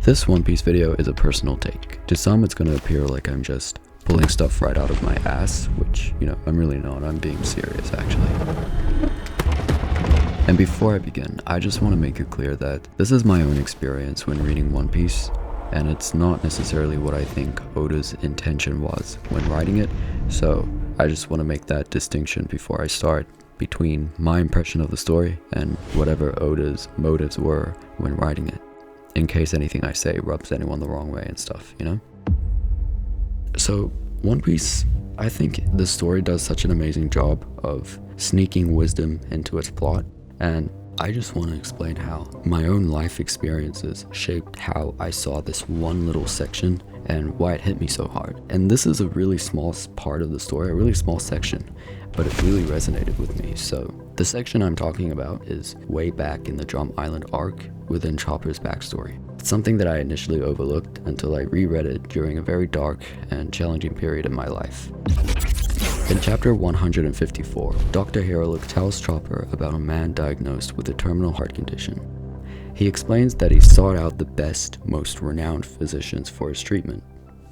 This One Piece video is a personal take. To some, it's going to appear like I'm just pulling stuff right out of my ass, which, I'm really not. I'm being serious, actually. And before I begin, I just want to make it clear that this is my own experience when reading One Piece, and it's not necessarily what I think Oda's intention was when writing it, so I just want to make that distinction before I start between my impression of the story and whatever Oda's motives were when writing it, in case anything I say rubs anyone the wrong way and stuff, So, One Piece, I think the story does such an amazing job of sneaking wisdom into its plot, and I just want to explain how my own life experiences shaped how I saw this one little section and why it hit me so hard. And this is a really small part of the story, a really small section, but it really resonated with me. So the section I'm talking about is way back in the Drum Island arc within Chopper's backstory. It's something that I initially overlooked until I reread it during a very dark and challenging period in my life. In chapter 154, Dr. Hiriluk tells Chopper about a man diagnosed with a terminal heart condition. He explains that he sought out the best, most renowned physicians for his treatment,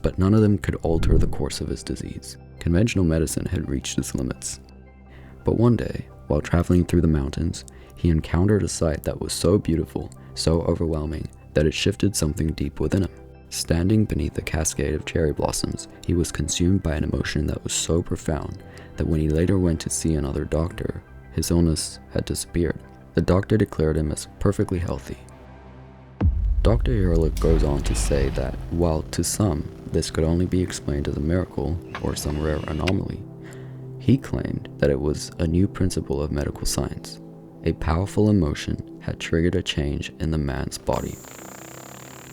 but none of them could alter the course of his disease. Conventional medicine had reached its limits. But one day, while traveling through the mountains, he encountered a sight that was so beautiful, so overwhelming, that it shifted something deep within him. Standing beneath a cascade of cherry blossoms, he was consumed by an emotion that was so profound that when he later went to see another doctor, his illness had disappeared. The doctor declared him as perfectly healthy. Dr. Hiriluk goes on to say that while to some this could only be explained as a miracle or some rare anomaly, he claimed that it was a new principle of medical science. A powerful emotion had triggered a change in the man's body.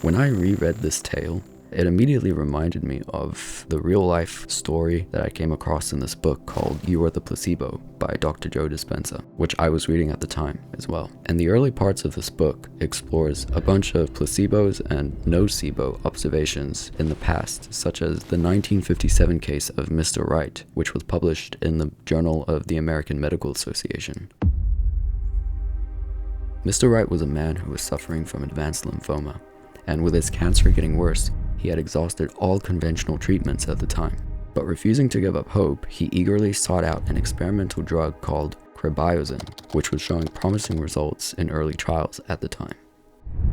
When I reread this tale, it immediately reminded me of the real-life story that I came across in this book called You Are the Placebo by Dr. Joe Dispenza, which I was reading at the time as well. And the early parts of this book explores a bunch of placebos and nocebo observations in the past, such as the 1957 case of Mr. Wright, which was published in the Journal of the American Medical Association. Mr. Wright was a man who was suffering from advanced lymphoma, and with his cancer getting worse, he had exhausted all conventional treatments at the time. But refusing to give up hope, he eagerly sought out an experimental drug called remissions, which was showing promising results in early trials at the time.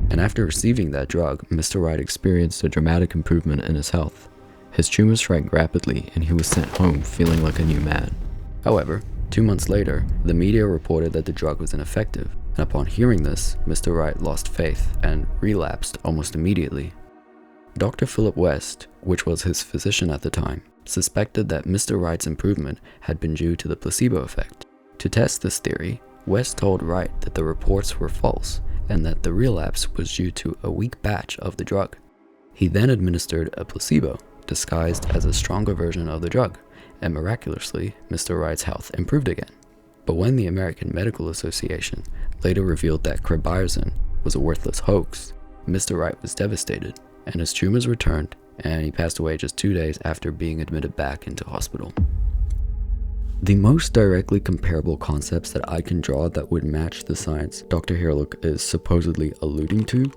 And after receiving that drug, Mr. Wright experienced a dramatic improvement in his health. His tumor shrank rapidly, and he was sent home feeling like a new man. However, 2 months later, the media reported that the drug was ineffective, and upon hearing this, Mr. Wright lost faith and relapsed almost immediately. Dr. Philip West, which was his physician at the time, suspected that Mr. Wright's improvement had been due to the placebo effect. To test this theory, West told Wright that the reports were false and that the relapse was due to a weak batch of the drug. He then administered a placebo, disguised as a stronger version of the drug, and miraculously, Mr. Wright's health improved again. But when the American Medical Association later revealed that remissions was a worthless hoax, Mr. Wright was devastated, and his tumors returned, and he passed away just 2 days after being admitted back into hospital. The most directly comparable concepts that I can draw that would match the science Dr. Hiriluk is supposedly alluding to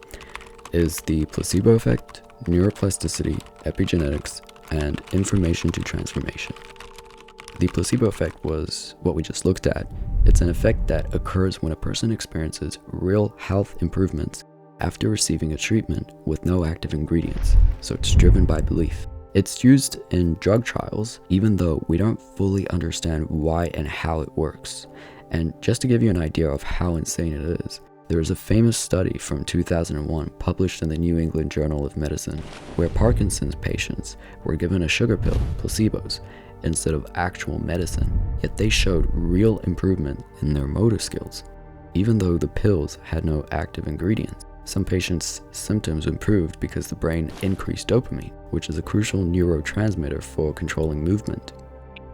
is the placebo effect, neuroplasticity, epigenetics, and information to transformation. The placebo effect was what we just looked at. It's an effect that occurs when a person experiences real health improvements after receiving a treatment with no active ingredients, so it's driven by belief. It's used in drug trials, even though we don't fully understand why and how it works. And just to give you an idea of how insane it is, there is a famous study from 2001 published in the New England Journal of Medicine, where Parkinson's patients were given a sugar pill, placebos, instead of actual medicine, yet they showed real improvement in their motor skills, even though the pills had no active ingredients. Some patients' symptoms improved because the brain increased dopamine, which is a crucial neurotransmitter for controlling movement.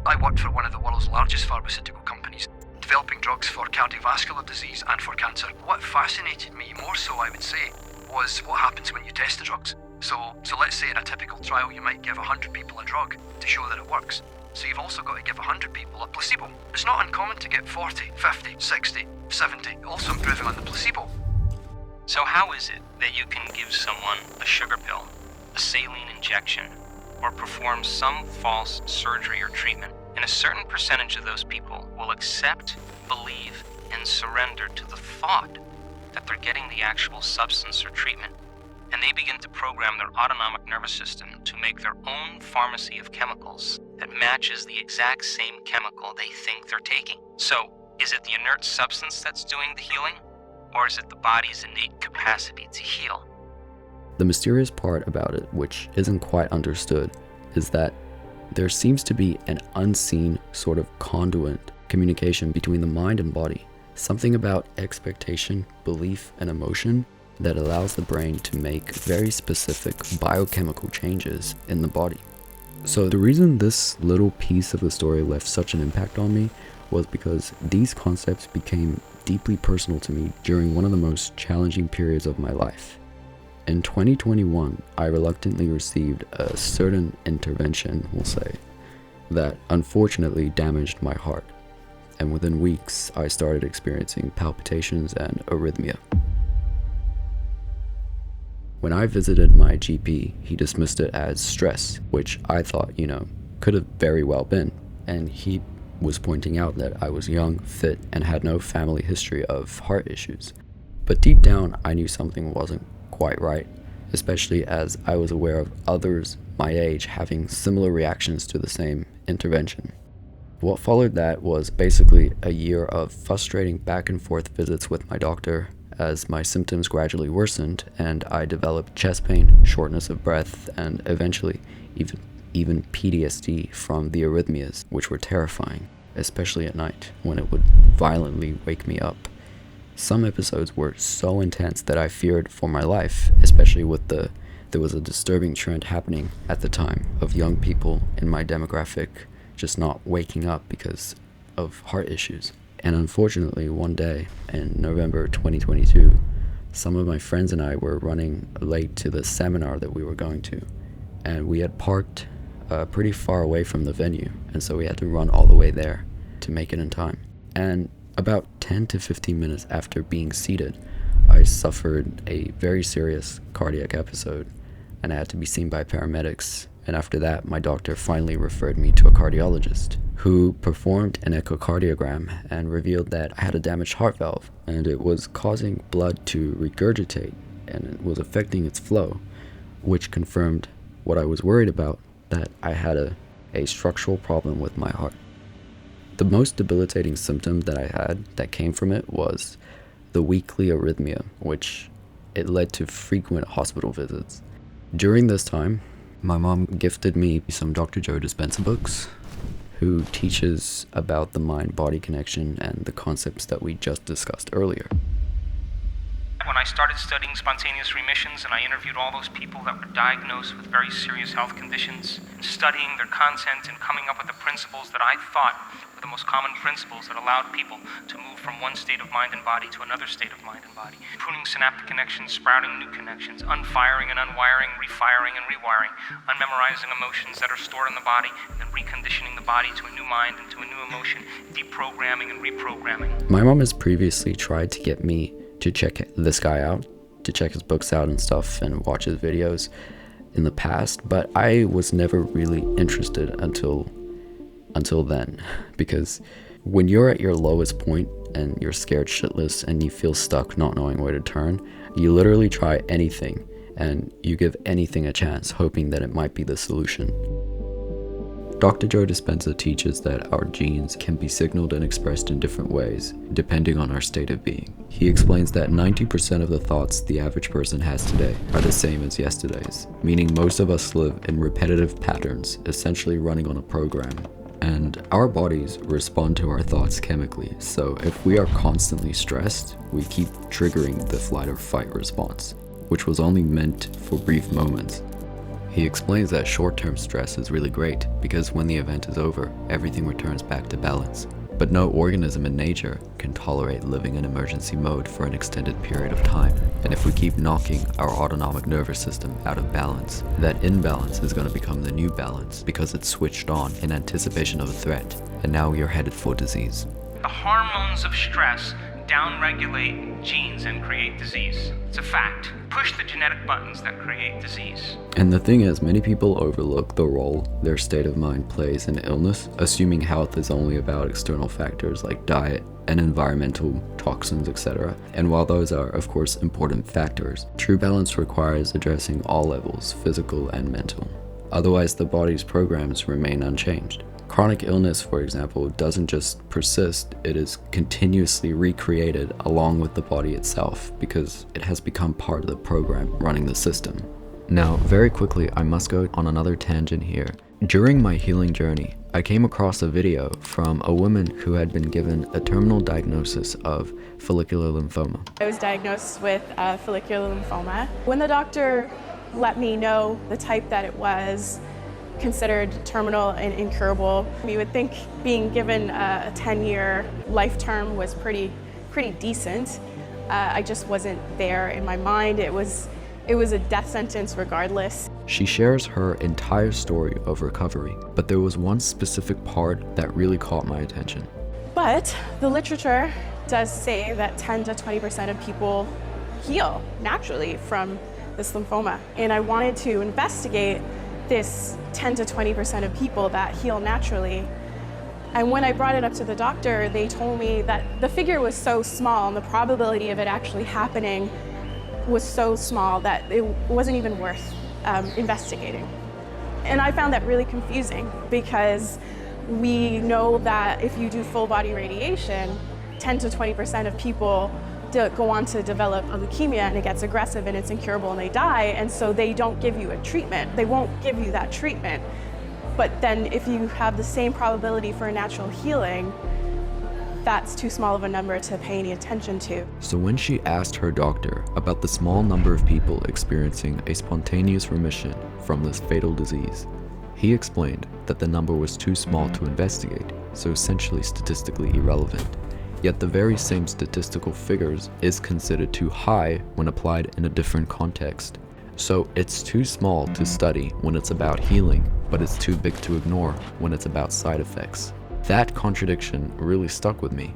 I worked for one of the world's largest pharmaceutical companies, developing drugs for cardiovascular disease and for cancer. What fascinated me more so, I would say, was what happens when you test the drugs. So let's say in a typical trial you might give 100 people a drug to show that it works. So you've also got to give 100 people a placebo. It's not uncommon to get 40, 50, 60, 70, also improving on the placebo. So how is it that you can give someone a sugar pill, a saline injection, or perform some false surgery or treatment, and a certain percentage of those people will accept, believe, and surrender to the thought that they're getting the actual substance or treatment, and they begin to program their autonomic nervous system to make their own pharmacy of chemicals that matches the exact same chemical they think they're taking. So, is it the inert substance that's doing the healing, or is it the body's innate capacity to heal? The mysterious part about it, which isn't quite understood, is that there seems to be an unseen sort of conduit communication between the mind and body, something about expectation, belief, and emotion that allows the brain to make very specific biochemical changes in the body. So the reason this little piece of the story left such an impact on me was because these concepts became deeply personal to me during one of the most challenging periods of my life. In 2021, I reluctantly received a certain intervention, we'll say, that unfortunately damaged my heart. And within weeks, I started experiencing palpitations and arrhythmia. When I visited my GP, he dismissed it as stress, which I thought, could have very well been. And he was pointing out that I was young, fit, and had no family history of heart issues. But deep down, I knew something wasn't quite right, especially as I was aware of others my age having similar reactions to the same intervention. What followed that was basically a year of frustrating back and forth visits with my doctor as my symptoms gradually worsened and I developed chest pain, shortness of breath, and eventually even PTSD from the arrhythmias, which were terrifying, especially at night when it would violently wake me up. Some episodes were so intense that I feared for my life, especially there was a disturbing trend happening at the time of young people in my demographic just not waking up because of heart issues. And unfortunately, one day in November 2022, some of my friends and I were running late to the seminar that we were going to, and we had parked pretty far away from the venue, and so we had to run all the way there to make it in time. And about 10 to 15 minutes after being seated, I suffered a very serious cardiac episode, and I had to be seen by paramedics. And after that, my doctor finally referred me to a cardiologist who performed an echocardiogram and revealed that I had a damaged heart valve, and it was causing blood to regurgitate, and it was affecting its flow, which confirmed what I was worried about, that I had a structural problem with my heart. The most debilitating symptom that I had that came from it was the weekly arrhythmia, which it led to frequent hospital visits. During this time, my mom gifted me some Dr. Joe Dispenza books, who teaches about the mind-body connection and the concepts that we just discussed earlier. When I started studying spontaneous remissions and I interviewed all those people that were diagnosed with very serious health conditions, studying their content and coming up with the principles that I thought were the most common principles that allowed people to move from one state of mind and body to another state of mind and body, pruning synaptic connections, sprouting new connections, unfiring and unwiring, refiring and rewiring, unmemorizing emotions that are stored in the body, and then reconditioning the body to a new mind and to a new emotion, deprogramming and reprogramming. My mom has previously tried to get me to check this guy out, to check his books out and stuff and watch his videos in the past, but I was never really interested until then, because when you're at your lowest point and you're scared shitless and you feel stuck not knowing where to turn, you literally try anything and you give anything a chance, hoping that it might be the solution. Dr. Joe Dispenza teaches that our genes can be signaled and expressed in different ways, depending on our state of being. He explains that 90% of the thoughts the average person has today are the same as yesterday's, meaning most of us live in repetitive patterns, essentially running on a program. And our bodies respond to our thoughts chemically, so if we are constantly stressed, we keep triggering the flight or fight response, which was only meant for brief moments. He explains that short-term stress is really great because when the event is over, everything returns back to balance. But no organism in nature can tolerate living in emergency mode for an extended period of time. And if we keep knocking our autonomic nervous system out of balance, that imbalance is going to become the new balance because it's switched on in anticipation of a threat, and now you're headed for disease. The hormones of stress downregulate genes and create disease. It's a fact. Push the genetic buttons that create disease. And the thing is, many people overlook the role their state of mind plays in illness, assuming health is only about external factors like diet and environmental toxins, etc. And while those are, of course, important factors, true balance requires addressing all levels, physical and mental. Otherwise, the body's programs remain unchanged. Chronic illness, for example, doesn't just persist, it is continuously recreated along with the body itself because it has become part of the program running the system. Now, very quickly, I must go on another tangent here. During my healing journey, I came across a video from a woman who had been given a terminal diagnosis of follicular lymphoma. I was diagnosed with follicular lymphoma. When the doctor let me know the type that it was, considered terminal and incurable, you would think being given a 10-year life term was pretty decent. I just wasn't there in my mind. It was a death sentence regardless. She shares her entire story of recovery, but there was one specific part that really caught my attention. But the literature does say that 10 to 20% of people heal naturally from this lymphoma. And I wanted to investigate this 10 to 20% of people that heal naturally. And when I brought it up to the doctor, they told me that the figure was so small and the probability of it actually happening was so small that it wasn't even worth investigating. And I found that really confusing because we know that if you do full body radiation, 10 to 20% of people go on to develop a leukemia and it gets aggressive and it's incurable and they die, and so they don't give you a treatment. They won't give you that treatment. But then if you have the same probability for a natural healing, that's too small of a number to pay any attention to. So when she asked her doctor about the small number of people experiencing a spontaneous remission from this fatal disease, he explained that the number was too small to investigate, so essentially statistically irrelevant. Yet the very same statistical figures is considered too high when applied in a different context. So it's too small to study when it's about healing, but it's too big to ignore when it's about side effects. That contradiction really stuck with me,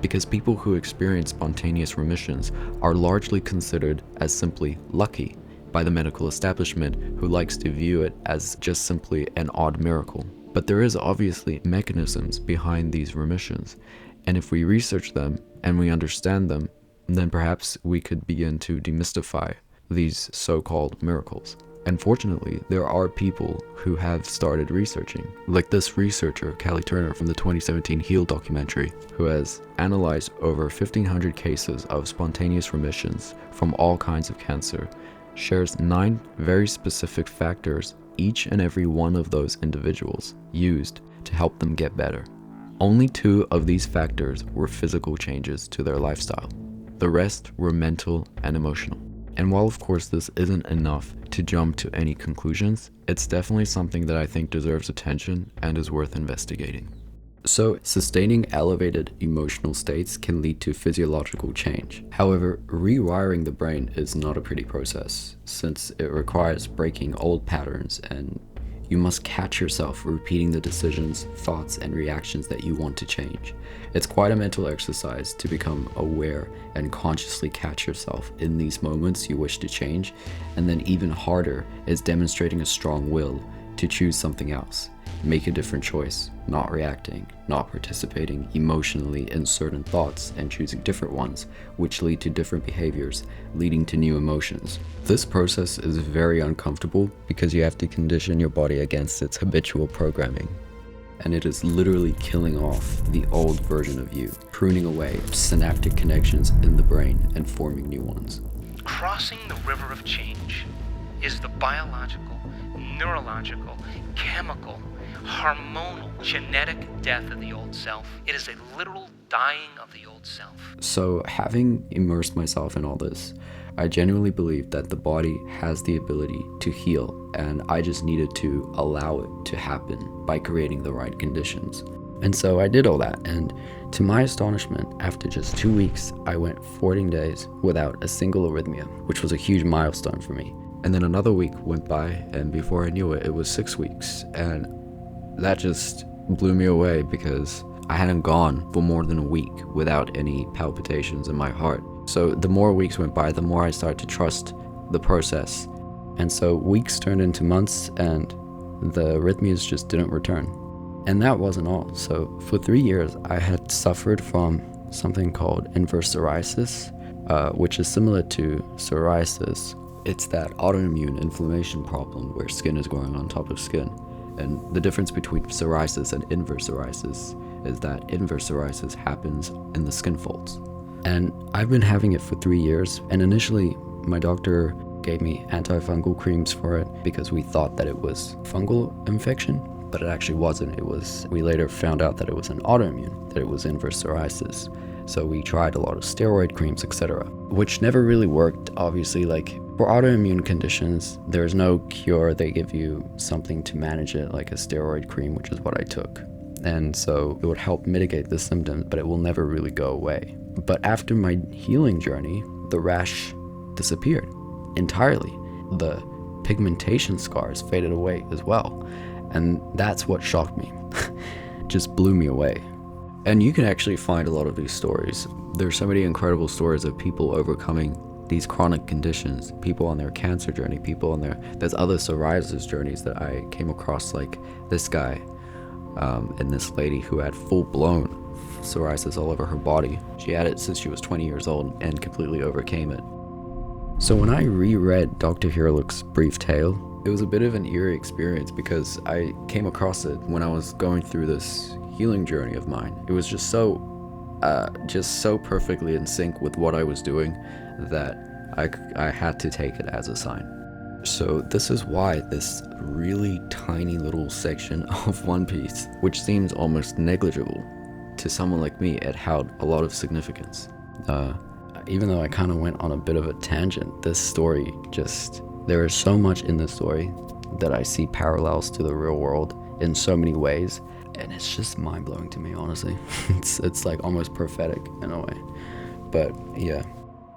because people who experience spontaneous remissions are largely considered as simply lucky by the medical establishment, who likes to view it as just simply an odd miracle. But there is obviously mechanisms behind these remissions, and if we research them and we understand them, then perhaps we could begin to demystify these so-called miracles. Unfortunately, there are people who have started researching, like this researcher, Callie Turner from the 2017 Heal documentary, who has analyzed over 1,500 cases of spontaneous remissions from all kinds of cancer, shares 9 very specific factors each and every one of those individuals used to help them get better. Only 2 of these factors were physical changes to their lifestyle. The rest were mental and emotional. And while of course this isn't enough to jump to any conclusions, it's definitely something that I think deserves attention and is worth investigating. So, sustaining elevated emotional states can lead to physiological change. However, rewiring the brain is not a pretty process, since it requires breaking old patterns, and you must catch yourself repeating the decisions, thoughts, and reactions that you want to change. It's quite a mental exercise to become aware and consciously catch yourself in these moments you wish to change, and then even harder is demonstrating a strong will to choose something else. Make a different choice, not reacting, not participating emotionally in certain thoughts and choosing different ones, which lead to different behaviors, leading to new emotions. This process is very uncomfortable because you have to condition your body against its habitual programming. And it is literally killing off the old version of you, pruning away synaptic connections in the brain and forming new ones. Crossing the river of change is the biological, neurological, chemical, hormonal, genetic death of the old self. It is a literal dying of the old self. So, having immersed myself in all this, I genuinely believe that the body has the ability to heal, and I just needed to allow it to happen by creating the right conditions. And so I did all that, and to my astonishment, after just 2 weeks, I went 14 days without a single arrhythmia, which was a huge milestone for me. And then another week went by, and before I knew it, it was 6 weeks, and that just blew me away because I hadn't gone for more than a week without any palpitations in my heart. So the more weeks went by, the more I started to trust the process. And so weeks turned into months, and the arrhythmias just didn't return. And that wasn't all. So for 3 years, I had suffered from something called inverse psoriasis, which is similar to psoriasis. It's that autoimmune inflammation problem where skin is growing on top of skin. And the difference between psoriasis and inverse psoriasis is that inverse psoriasis happens in the skin folds. And I've been having it for 3 years, and initially my doctor gave me antifungal creams for it because we thought that it was fungal infection, but it actually wasn't. We later found out that it was an autoimmune, that it was inverse psoriasis. So we tried a lot of steroid creams, etc., which never really worked. Obviously, like for autoimmune conditions, there's no cure. They give you something to manage it, like a steroid cream, which is what I took. And so it would help mitigate the symptoms, but it will never really go away. But after my healing journey, the rash disappeared entirely. The pigmentation scars faded away as well. And that's what shocked me. Just blew me away. And you can actually find a lot of these stories. There's so many incredible stories of people overcoming these chronic conditions, people on their cancer journey, people on there's other psoriasis journeys that I came across, like this guy and this lady who had full-blown psoriasis all over her body. She had it since she was 20 years old and completely overcame it. So when I reread Dr. Hiriluk's brief tale, it was a bit of an eerie experience because I came across it when I was going through this healing journey of mine. It was just so perfectly in sync with what I was doing that I had to take it as a sign. So this is why this really tiny little section of One Piece, which seems almost negligible to someone like me, it held a lot of significance. Even though I kind of went on a bit of a tangent, this story there is so much in this story that I see parallels to the real world in so many ways, and it's just mind-blowing to me, honestly. It's like almost prophetic in a way. But yeah,